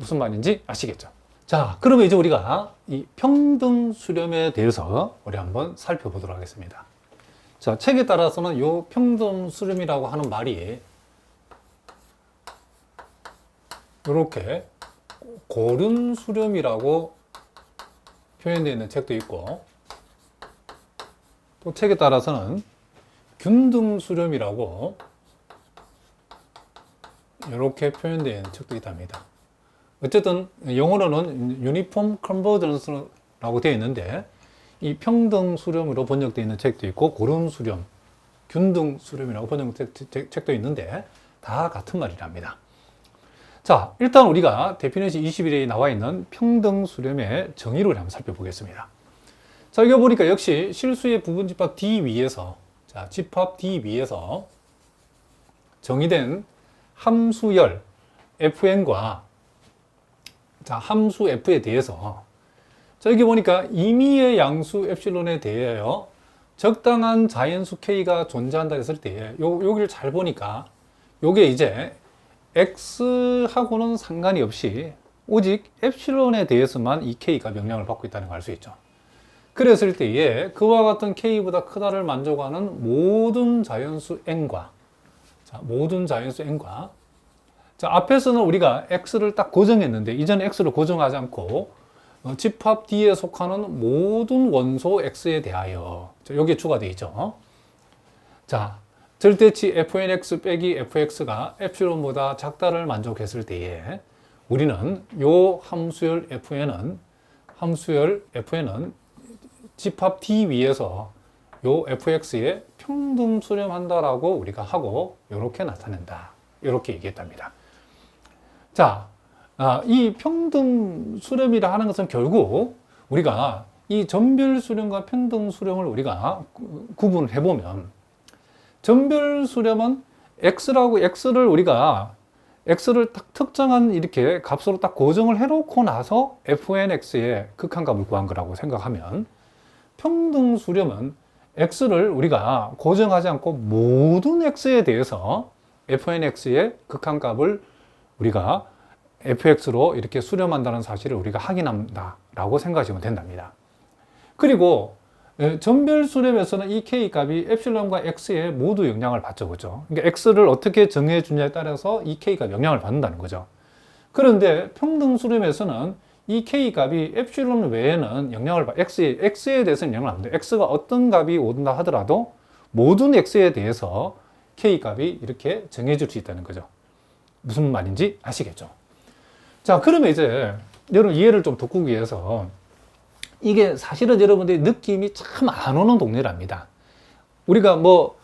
무슨 말인지 아시겠죠? 자, 그러면 이제 우리가 이 평등 수렴에 대해서 우리 한번 살펴보도록 하겠습니다. 자, 책에 따라서는 이 평등 수렴이라고 하는 말이 이렇게 고른 수렴이라고 표현되어 있는 책도 있고, 또 책에 따라서는 균등 수렴이라고 이렇게 표현되어 있는 책도 있답니다. 어쨌든 영어로는 유니폼 컨버전스라고 되어 있는데, 이 평등 수렴으로 번역되어 있는 책도 있고 고른 수렴, 균등 수렴이라고 번역된 책도 있는데 다 같은 말이랍니다. 자, 일단 우리가 데피니션 21에 나와 있는 평등 수렴의 정의를 한번 살펴보겠습니다. 자, 이거 보니까 역시 실수의 부분 집합 D 위에서, 자, 집합 D 위에서 정의된 함수열 fn과, 자, 함수 f에 대해서, 자, 여기 보니까 임의의 양수 엡실론에 대하여 적당한 자연수 k가 존재한다 했을 때, 여기를 잘 보니까 요게 이제 x하고는 상관이 없이 오직 엡실론에 대해서만 이 k가 명령을 받고 있다는 걸 알 수 있죠. 그랬을 때에 그와 같은 k보다 크다를 만족하는 모든 자연수 n과, 자, 모든 자연수 n과, 자, 앞에서는 우리가 x를 딱 고정했는데 이제는 x를 고정하지 않고 집합 D에 속하는 모든 원소 x에 대하여, 자, 여기에 추가되어 있죠. 자, 절대치 fnx 빼기 fx가 엡실론보다 작다를 만족했을 때에 우리는 요 함수열 fn은 집합 D 위에서 요 fx에 평등 수렴한다라고 우리가 하고 이렇게 나타낸다, 이렇게 얘기했답니다. 자, 이 평등 수렴이라 하는 것은 결국 우리가 이 전별 수렴과 평등 수렴을 우리가 구분을 해보면, 전별 수렴은 x를 우리가 x를 딱 특정한 이렇게 값으로 딱 고정을 해놓고 나서 fnx의 극한값을 구한 거라고 생각하면, 평등 수렴은 x를 우리가 고정하지 않고 모든 x에 대해서 fnx의 극한값을 우리가 fx로 이렇게 수렴한다는 사실을 우리가 확인한다라고 생각하시면 된답니다. 그리고 전별 수렴에서는 이 k 값이 엡실론과 x에 모두 영향을 받죠, 그죠? 그러니까 x를 어떻게 정해 주냐에 따라서 이 k 값 영향을 받는다는 거죠. 그런데 평등 수렴에서는 이 k 값이 엡실론 외에는 영향을 x에 대해서는 영향을 안 받는데, x가 어떤 값이 오든다 하더라도 모든 x에 대해서 k 값이 이렇게 정해질 수 있다는 거죠. 무슨 말인지 아시겠죠? 자, 그러면 이제 여러분 이해를 좀 돕기 위해서, 이게 사실은 여러분들이 느낌이 참 안 오는 동네랍니다. 우리가 뭐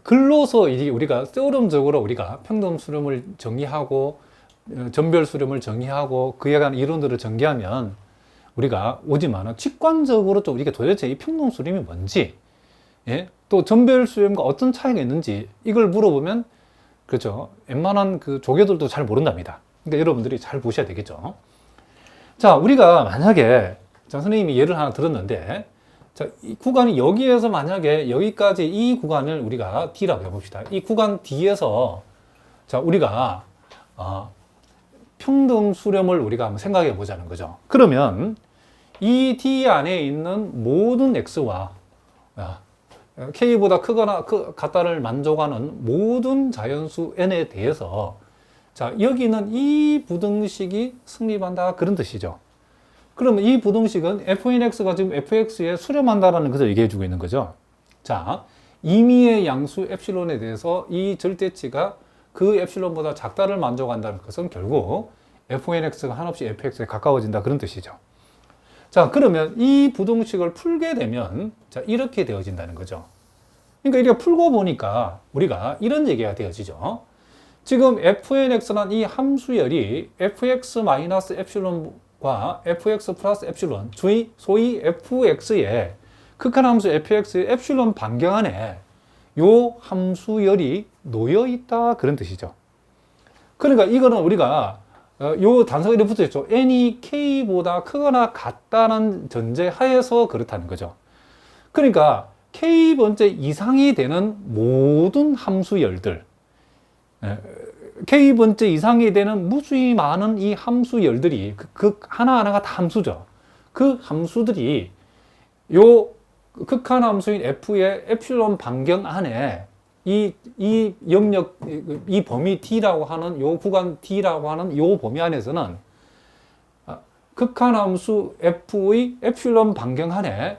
글로서 우리가 세오름적으로 우리가 평등 수렴을 정의하고 전별 수렴을 정의하고 그에 관한 이론들을 전개하면 우리가 오지만은 직관적으로 좀 이게 도대체 이 평등 수렴이 뭔지, 예? 또 전별 수렴과 어떤 차이가 있는지 이걸 물어보면, 그렇죠, 웬만한 그 조교들도 잘 모른답니다. 그러니까 여러분들이 잘 보셔야 되겠죠. 자, 우리가 만약에, 자, 선생님이 예를 하나 들었는데, 자, 이 구간이 여기에서 만약에 여기까지 이 구간을 우리가 D라고 해봅시다. 이 구간 D에서, 자, 우리가 평등 수렴을 우리가 한번 생각해 보자는 거죠. 그러면 이 D 안에 있는 모든 x와 k보다 크거나 같다를 만족하는 모든 자연수 n에 대해서, 자, 여기는 이 부등식이 성립한다, 그런 뜻이죠. 그러면 이 부등식은 fnx가 지금 fx에 수렴한다라는 것을 얘기해 주고 있는 거죠. 자, 임의의 양수 엡실론에 대해서 이 절대치가 그 엡실론보다 작다를 만족한다는 것은 결국 fnx가 한없이 fx에 가까워진다, 그런 뜻이죠. 자, 그러면 이 부등식을 풀게 되면, 자, 이렇게 되어진다는 거죠. 그러니까 이렇게 풀고 보니까 우리가 이런 얘기가 되어지죠. 지금 fnx는 이 함수열이 fx-엡실론과 fx 플러스 엡실론, 소위 fx의 극한함수 fx의 엡실론 반경 안에 요 함수열이 놓여 있다, 그런 뜻이죠. 그러니까 이거는 우리가 요 단서가 이렇게 붙어 있죠. n이 k보다 크거나 같다는 전제 하에서 그렇다는 거죠. 그러니까 k번째 이상이 되는 모든 함수열들, K번째 이상이 되는 무수히 많은 이 함수열들이, 하나하나가 다 함수죠. 그 함수들이 요 극한 함수인 F의 엡실론 반경 안에 이 영역, 이 범위 T라고 하는 요 구간 T라고 하는 요 범위 안에서는 극한 함수 F의 엡실론 반경 안에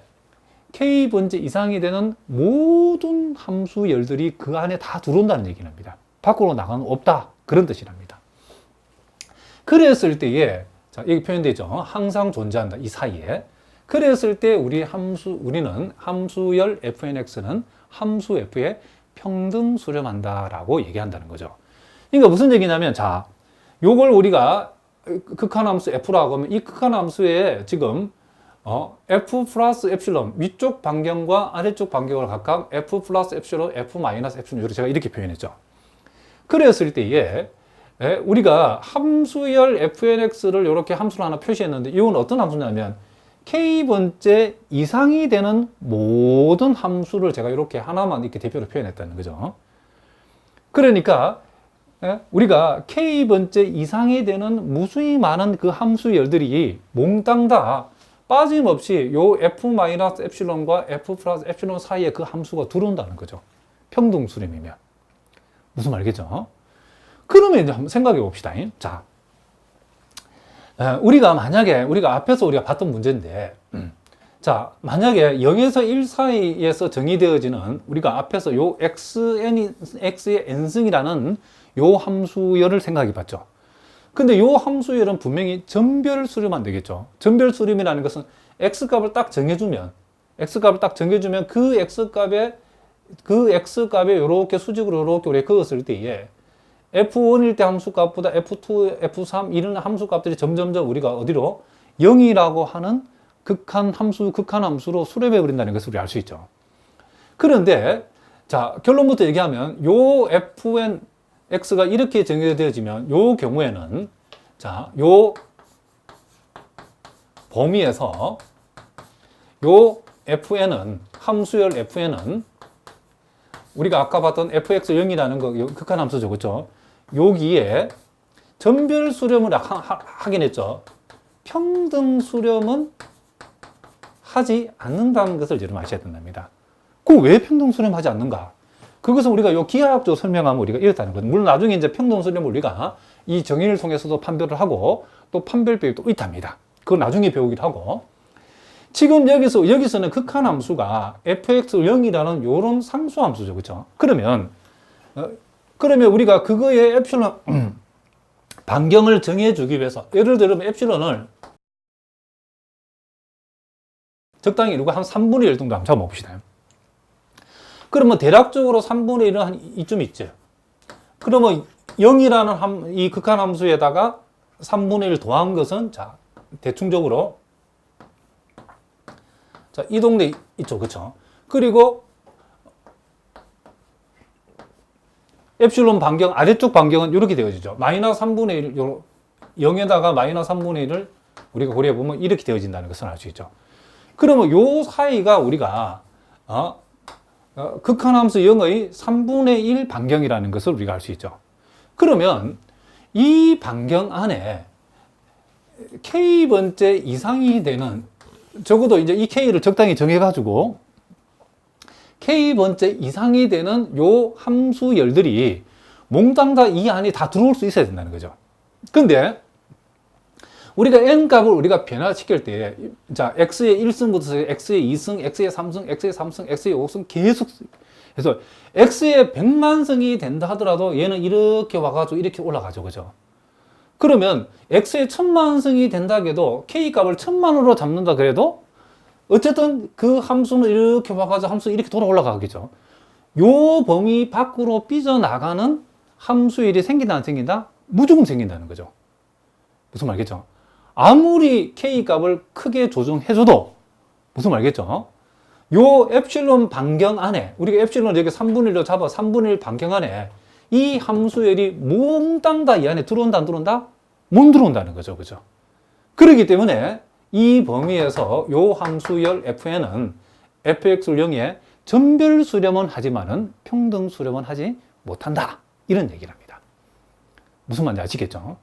K번째 이상이 되는 모든 함수열들이 그 안에 다 들어온다는 얘기랍니다. 밖으로 나가는 없다. 그런 뜻이랍니다. 그랬을 때에, 자, 여기 표현되죠. 항상 존재한다. 이 사이에. 그랬을 때 우리는 함수열 fnx는 함수 f에 평등 수렴한다라고 얘기한다는 거죠. 그러니까 무슨 얘기냐면, 자, 요걸 우리가 극한함수 f라고 하면 이 극한함수에 지금 f 플러스 엡실론, 위쪽 반경과 아래쪽 반경을 각각 f 플러스 엡실론, f 마이너스 엡실론, 이렇게 제가 이렇게 표현했죠. 그랬을 때에 우리가 함수열 fnx를 이렇게 함수로 하나 표시했는데, 이건 어떤 함수냐면 k번째 이상이 되는 모든 함수를 제가 이렇게 하나만 이렇게 대표로 표현했다는 거죠. 그러니까 우리가 k번째 이상이 되는 무수히 많은 그 함수열들이 몽땅 다 빠짐없이 요 f 마이너스 엡실론과 f 플러스 엡실론 사이에 그 함수가 들어온다는 거죠. 평등 수렴이면. 무슨 말이겠죠? 그러면 이제 한번 생각해 봅시다. 자, 우리가 앞에서 우리가 봤던 문제인데, 자, 만약에 0에서 1 사이에서 정의되어지는 우리가 앞에서 요 x의 n승이라는 요 함수열을 생각해 봤죠. 근데 요 함수열은 분명히 전별 수렴만 되겠죠. 전별 수렴이라는 것은 x값을 딱 정해주면 그 x값에 요렇게 수직으로 요렇게 우리가 그었을 때에 f1일 때 함수값보다 f2, f3 이런 함수값들이 점점점 우리가 어디로 0이라고 하는 극한 함수로 수렴해 버린다는 것을 우리 알 수 있죠. 그런데 자, 결론부터 얘기하면 요 fn x가 이렇게 정해되어지면 요 경우에는, 자, 요 범위에서 요 fn은, 함수열 fn은 우리가 아까 봤던 fx0이라는 거 극한 함수죠. 그렇죠? 여기에 전별 수렴을 하긴 했죠. 평등 수렴은 하지 않는다는 것을 여러분 아셔야 된답니다. 그럼 왜 평등 수렴하지 않는가? 그것은 우리가 요 기하학적으로 설명하면 우리가 이렇다는 거예요. 물론 나중에 이제 평등 수렴을 우리가 이 정의를 통해서도 판별을 하고 또 판별법이 또 있답니다. 그건 나중에 배우기도 하고. 지금 여기서는 극한 함수가 fx0이라는 요런 상수 함수죠. 그렇죠? 그러면 우리가 그거의 엡실론 반경을 정해주기 위해서, 예를 들면 엡실론을 적당히 이루고 한 3분의 1 정도 한번 잡아봅시다. 그러면 대략적으로 3분의 1은 한 이쯤 있죠. 그러면 0이라는 이 극한 함수에다가 3분의 1 더한 것은, 자, 대충적으로, 자, 이 동네 있죠. 그쵸? 그리고 엡실론 반경, 아래쪽 반경은 이렇게 되어지죠. 마이너스 3분의 1, 0에다가 마이너스 3분의 1을 우리가 고려해보면 이렇게 되어진다는 것을 알 수 있죠. 그러면 요 사이가 우리가 극한함수 0의 3분의 1 반경이라는 것을 우리가 알 수 있죠. 그러면 이 반경 안에 k번째 이상이 되는, 적어도 이제 이 k를 적당히 정해가지고 k번째 이상이 되는 요 함수열들이 몽땅 다 이 안에 다 들어올 수 있어야 된다는 거죠. 근데 우리가 n값을 우리가 변화시킬 때, 자, x의 1승부터 x의 2승, x의 3승, x의 3승, x의 5승 계속, 그래서 x의 100만 승이 된다 하더라도 얘는 이렇게 와가지고 이렇게 올라가죠. 그죠? 그러면 x의 1000만 승이 된다 해도 k값을 1000만으로 잡는다 그래도 어쨌든 그 함수는 이렇게 와가지고 함수 이렇게 돌아 올라가겠죠. 요 범위 밖으로 삐져나가는 함수일이 생긴다 안 생긴다? 무조건 생긴다는 거죠. 무슨 말겠죠? 아무리 k값을 크게 조정해줘도, 무슨 말겠죠? 요 엡실론 반경 안에, 우리가 엡실론 여기 3분의 1로 잡아 3분의 1 반경 안에 이 함수열이 몽땅 다 이 안에 들어온다 안 들어온다? 못 들어온다는 거죠. 그죠? 그렇기 때문에 이 범위에서 요 함수열 fn은 fx를 0에 전별 수렴은 하지만은 평등 수렴은 하지 못한다. 이런 얘기를 합니다. 무슨 말인지 아시겠죠?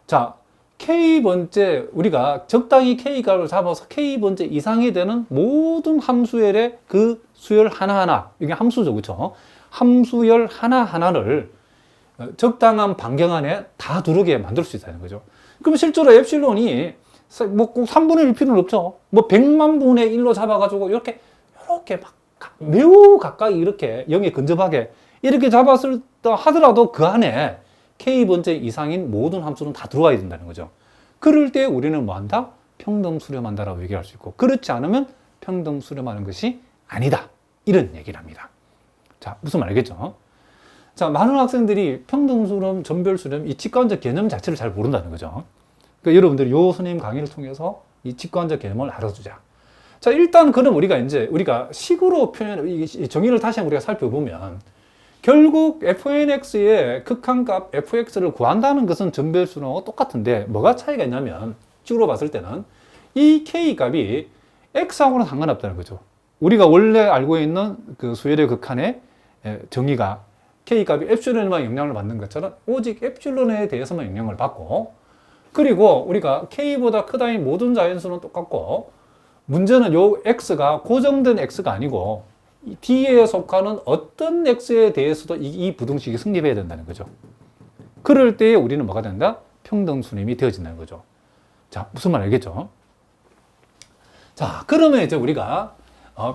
자, K번째, 우리가 적당히 K값을 잡아서 K번째 이상이 되는 모든 함수열의 그 수열 하나하나, 이게 함수죠, 그렇죠? 함수열 하나하나를 적당한 반경 안에 다 들어오게 만들 수 있다는 거죠. 그럼 실제로 엡실론이 뭐 꼭 3분의 1 필요는 없죠. 뭐 100만 분의 1로 잡아가지고 이렇게 막 매우 가까이 이렇게 0에 근접하게 이렇게 잡았을 때 하더라도 그 안에 K번째 이상인 모든 함수는 다 들어와야 된다는 거죠. 그럴 때 우리는 뭐 한다? 평등 수렴한다라고 얘기할 수 있고, 그렇지 않으면 평등 수렴하는 것이 아니다. 이런 얘기를 합니다. 자, 무슨 말 알겠죠? 자, 많은 학생들이 평등 수렴, 전별 수렴, 이 직관적 개념 자체를 잘 모른다는 거죠. 그러니까 여러분들이 요 선생님 강의를 통해서 이 직관적 개념을 알아두자. 자, 일단 그럼 우리가 식으로 이 정의를 다시 한번 우리가 살펴보면, 결국 fnx의 극한값 fx를 구한다는 것은 전별수렴하고 똑같은데 뭐가 차이가 있냐면, 식으로 봤을 때는 이 k값이 x하고는 상관없다는 거죠. 우리가 원래 알고 있는 그 수열의 극한의 정의가 k값이 엡실론에만 영향을 받는 것처럼 오직 엡실론에 대해서만 영향을 받고, 그리고 우리가 k보다 크다인 모든 자연수는 똑같고, 문제는 요 x가 고정된 x가 아니고 D에 속하는 어떤 x에 대해서도 이 부등식이 성립해야 된다는 거죠. 그럴 때 우리는 뭐가 된다? 평등 수렴이 되어진다는 거죠. 자, 무슨 말 알겠죠? 자, 그러면 이제 우리가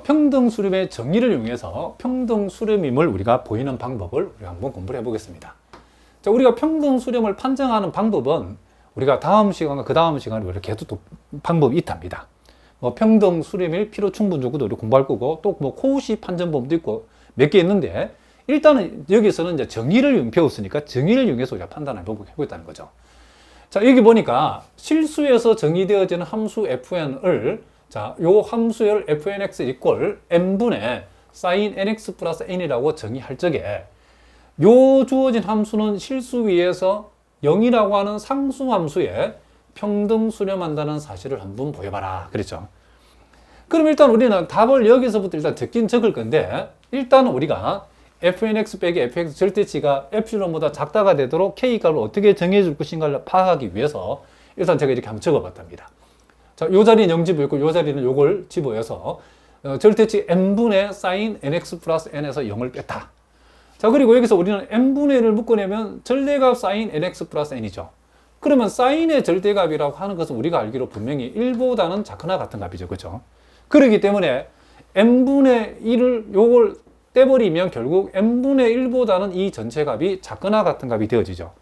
평등 수렴의 정의를 이용해서 평등 수렴임을 우리가 보이는 방법을 우리가 한번 공부를 해보겠습니다. 자, 우리가 평등 수렴을 판정하는 방법은 우리가 다음 시간과 그 다음 시간에 우리가 계속 또 방법이 있답니다. 뭐 평등 수렴일 필요 충분 조건도 우리 공부할 거고, 또 뭐 코우시 판정법도 있고 몇 개 있는데, 일단은 여기서는 이제 정의를 배웠으니까 정의를 이용해서 우리가 판단을 해보고 있다는 거죠. 자, 여기 보니까 실수에서 정의되어지는 함수 fn을, 자, 요 함수열 fnx 이꼴 n분의 sin nx 플러스 n이라고 정의할 적에, 요 주어진 함수는 실수 위에서 0이라고 하는 상수 함수에 평등 수렴한다는 사실을 한번 보여봐라. 그랬죠. 그럼 일단 우리는 답을 여기서부터 일단 적긴 적을 건데, 일단 우리가 fnx 빼기 fx 절대치가 엡실론보다 작다가 되도록 k값을 어떻게 정해줄 것인가를 파악하기 위해서 일단 제가 이렇게 한번 적어봤답니다. 자, 요 자리는 0 집어있고 요 자리는 요걸 집어여서 절대치 n분의 sin nx 플러스 n에서 0을 뺐다. 자, 그리고 여기서 우리는 n분의 1을 묶어내면 절대값 sin nx 플러스 n이죠. 그러면 사인의 절대값이라고 하는 것은 우리가 알기로 분명히 1보다는 작거나 같은 값이죠. 그렇죠? 그렇기 때문에 n분의 1을 요걸 떼버리면 결국 n분의 1보다는 이 전체 값이 작거나 같은 값이 되어지죠.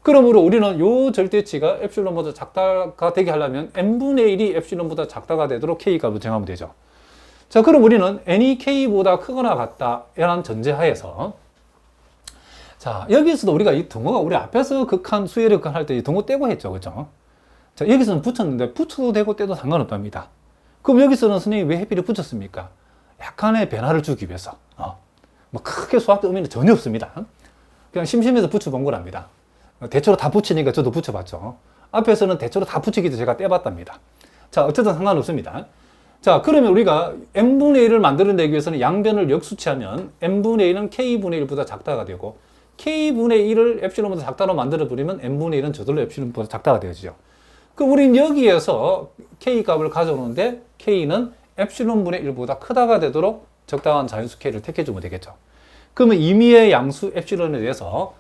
그러므로 우리는 요 절대치가 엡실론보다 작다가 되게 하려면 n분의 1이 엡실론보다 작다가 되도록 k값을 정하면 되죠. 자, 그럼 우리는 n이 k보다 크거나 같다라는 전제하에서, 자, 여기서도 우리가 이 등호가 우리 앞에서 극한, 수열의 극한 할 때 이 등호 떼고 했죠. 그죠? 자, 여기서는 붙였는데 붙여도 되고 떼도 상관없답니다. 그럼 여기서는 선생님이 왜 해피를 붙였습니까? 약간의 변화를 주기 위해서. 뭐 크게 수학적 의미는 전혀 없습니다. 그냥 심심해서 붙여본 거랍니다. 대체로 다 붙이니까 저도 붙여봤죠. 앞에서는 대체로 다 붙이기도 제가 떼봤답니다. 자, 어쨌든 상관없습니다. 자, 그러면 우리가 n분의 1을 만들어내기 위해서는 양변을 역수치하면 n분의 1은 k분의 1보다 작다가 되고, k분의 1을 엡실론보다 작다로 만들어버리면 n분의 1은 저절로 엡실론보다 작다가 되어지죠. 그럼 우리는 여기에서 k값을 가져오는데 k는 엡실론분의 1보다 크다가 되도록 적당한 자연수 k를 택해주면 되겠죠. 그러면 임의의 양수 엡실론에 대해서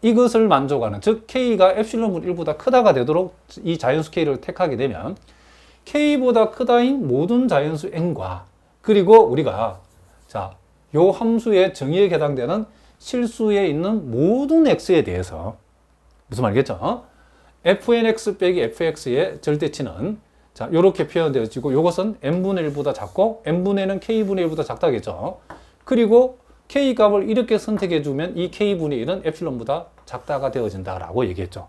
이것을 만족하는, 즉 k가 엡실론분의 1보다 크다가 되도록 이 자연수 k를 택하게 되면 k보다 크다인 모든 자연수 n과, 그리고 우리가 자, 요 함수의 정의에 해당되는 실수에 있는 모든 x에 대해서, 무슨 말이겠죠? fnx 빼기 fx의 절대치는 자, 요렇게 표현되어지고, 요것은 n분의 1보다 작고 n분의 1은 k분의 1보다 작다겠죠. 그리고 k값을 이렇게 선택해주면 이 k분의 1은 엡실론보다 작다가 되어진다라고 얘기했죠.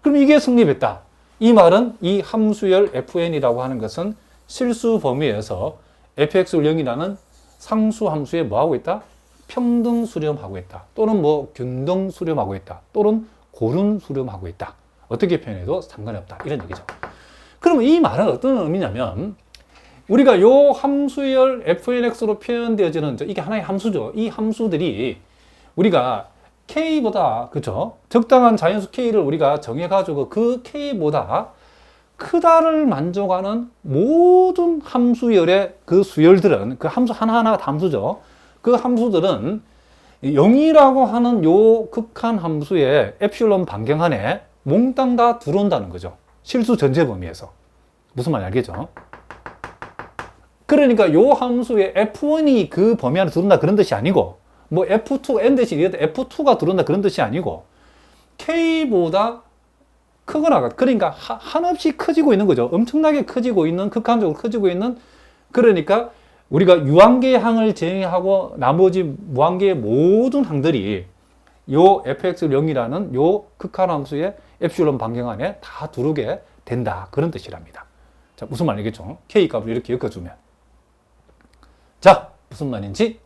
그럼 이게 성립했다. 이 말은 이 함수열 fn이라고 하는 것은 실수 범위에서 fx를 0이라는 상수 함수에 뭐하고 있다? 평등 수렴하고 있다. 또는 뭐 균등 수렴하고 있다. 또는 고른 수렴하고 있다. 어떻게 표현해도 상관이 없다. 이런 얘기죠. 그러면 이 말은 어떤 의미냐면, 우리가 요 함수열 fnx로 표현되어지는, 이게 하나의 함수죠. 이 함수들이 우리가 K보다, 그죠? 적당한 자연수 K를 우리가 정해가지고 그 K보다 크다를 만족하는 모든 함수열의 그 수열들은, 그 함수 하나하나가 다 함수죠. 그 함수들은 0이라고 하는 요 극한 함수의 엡실론 반경 안에 몽땅 다 들어온다는 거죠. 실수 전제 범위에서. 무슨 말인지 알겠죠? 그러니까 요 함수의 F1이 그 범위 안에 들어온다 그런 뜻이 아니고, 뭐 F2, N 대신 F2가 들어온다 그런 뜻이 아니고, K보다 크거나, 그러니까 한없이 커지고 있는 거죠. 엄청나게 커지고 있는, 극한적으로 커지고 있는, 그러니까 우리가 유한계의 항을 제외하고 나머지 무한계의 모든 항들이 요 fx0이라는 요 극한 함수의 엡실론 반경 안에 다 들어오게 된다. 그런 뜻이랍니다. 자, 무슨 말이겠죠? K 값을 이렇게 엮어주면. 자, 무슨 말인지